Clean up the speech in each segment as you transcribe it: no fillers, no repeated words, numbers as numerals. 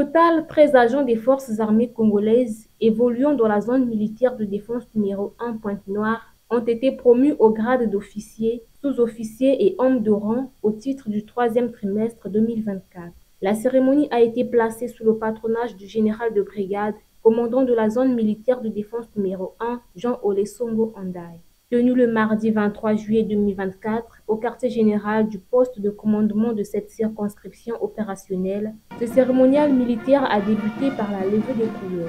total, 13 agents des forces armées congolaises évoluant dans la zone militaire de défense numéro 1 Pointe-Noire ont été promus au grade d'officier, sous-officier et homme de rang au titre du troisième trimestre 2024. La cérémonie a été placée sous le patronage du général de brigade, commandant de la zone militaire de défense numéro 1, Jean Olesongo Andai. Tenue le mardi 23 juillet 2024 au quartier général du poste de commandement de cette circonscription opérationnelle, ce cérémonial militaire a débuté par la levée des couleurs.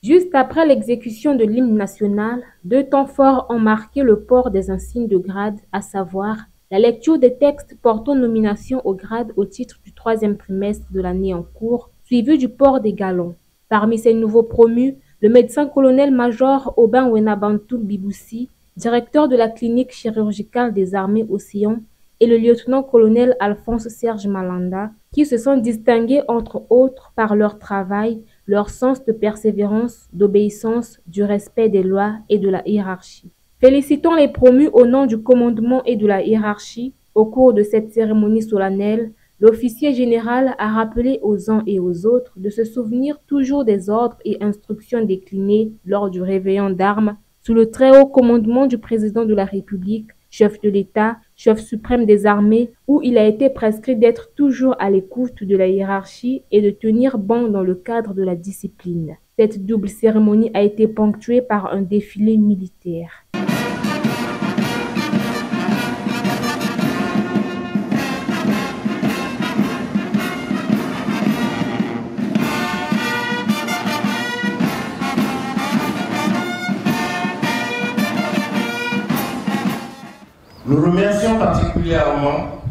Juste après l'exécution de l'hymne national, deux temps forts ont marqué le port des insignes de grade, à savoir la lecture des textes portant nomination au grade au titre du troisième trimestre de l'année en cours, suivi du port des galons. Parmi ces nouveaux promus, le médecin-colonel-major Aubin Wenabantou Biboussi, directeur de la clinique chirurgicale des armées Océan, et le lieutenant-colonel Alphonse Serge Malanda, qui se sont distingués entre autres par leur travail, leur sens de persévérance, d'obéissance, du respect des lois et de la hiérarchie. Félicitons les promus au nom du commandement et de la hiérarchie. Au cours de cette cérémonie solennelle, l'officier général a rappelé aux uns et aux autres de se souvenir toujours des ordres et instructions déclinés lors du réveillon d'armes sous le très haut commandement du président de la République, chef de l'État, chef suprême des armées, où il a été prescrit d'être toujours à l'écoute de la hiérarchie et de tenir bon dans le cadre de la discipline. Cette double cérémonie a été ponctuée par un défilé militaire. Nous remercions particulièrement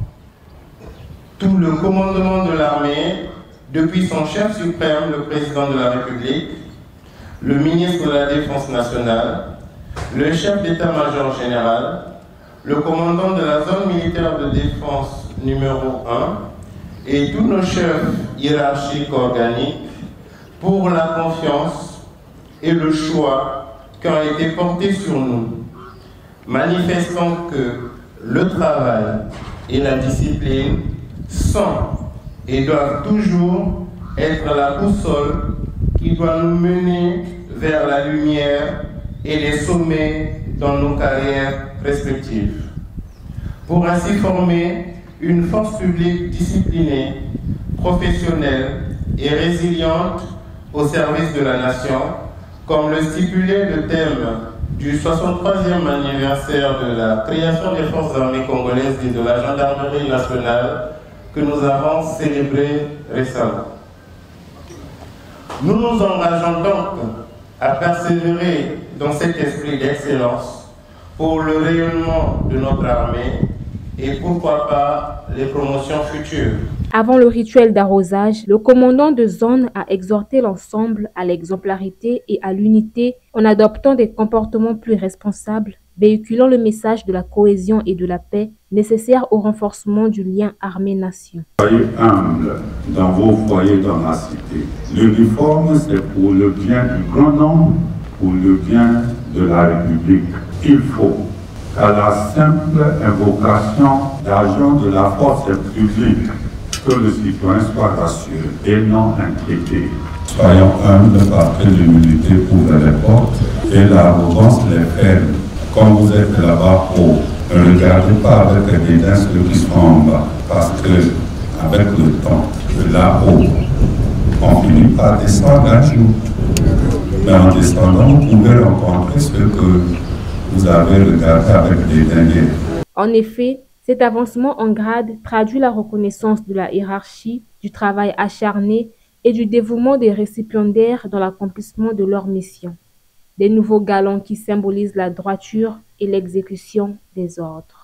tout le commandement de l'armée, depuis son chef suprême, le président de la République, le ministre de la Défense nationale, le chef d'état-major général, le commandant de la zone militaire de défense numéro 1 et tous nos chefs hiérarchiques organiques pour la confiance et le choix qui ont été portés sur nous, manifestant que le travail et la discipline sont et doivent toujours être la boussole qui doit nous mener vers la lumière et les sommets dans nos carrières respectives. Pour ainsi former une force publique disciplinée, professionnelle et résiliente au service de la nation, comme le stipulait le thème du 63e anniversaire de la création des forces armées congolaises et de la gendarmerie nationale que nous avons célébré récemment. Nous nous engageons donc à persévérer dans cet esprit d'excellence pour le rayonnement de notre armée et pourquoi pas les promotions futures. Avant le rituel d'arrosage, le commandant de zone a exhorté l'ensemble à l'exemplarité et à l'unité en adoptant des comportements plus responsables, véhiculant le message de la cohésion et de la paix nécessaire au renforcement du lien armée-nation. Soyez humbles dans vos foyers dans la cité. L'uniforme, c'est pour le bien du grand nombre, pour le bien de la République. Il faut qu'à la simple invocation d'agents de la force publique, que le citoyen soit rassuré et non inquiété. Soyons humbles par que l'humilité ouvre les portes et l'arrogance les ferme. Quand vous êtes là-bas haut, ne regardez pas avec dédain ceux qui sont en bas, parce que avec le temps, là-haut, on finit par descendre un jour. Mais en descendant, vous pouvez rencontrer ce que vous avez regardé avec dédain. En effet, cet avancement en grade traduit la reconnaissance de la hiérarchie, du travail acharné et du dévouement des récipiendaires dans l'accomplissement de leur mission. Des nouveaux galons qui symbolisent la droiture et l'exécution des ordres.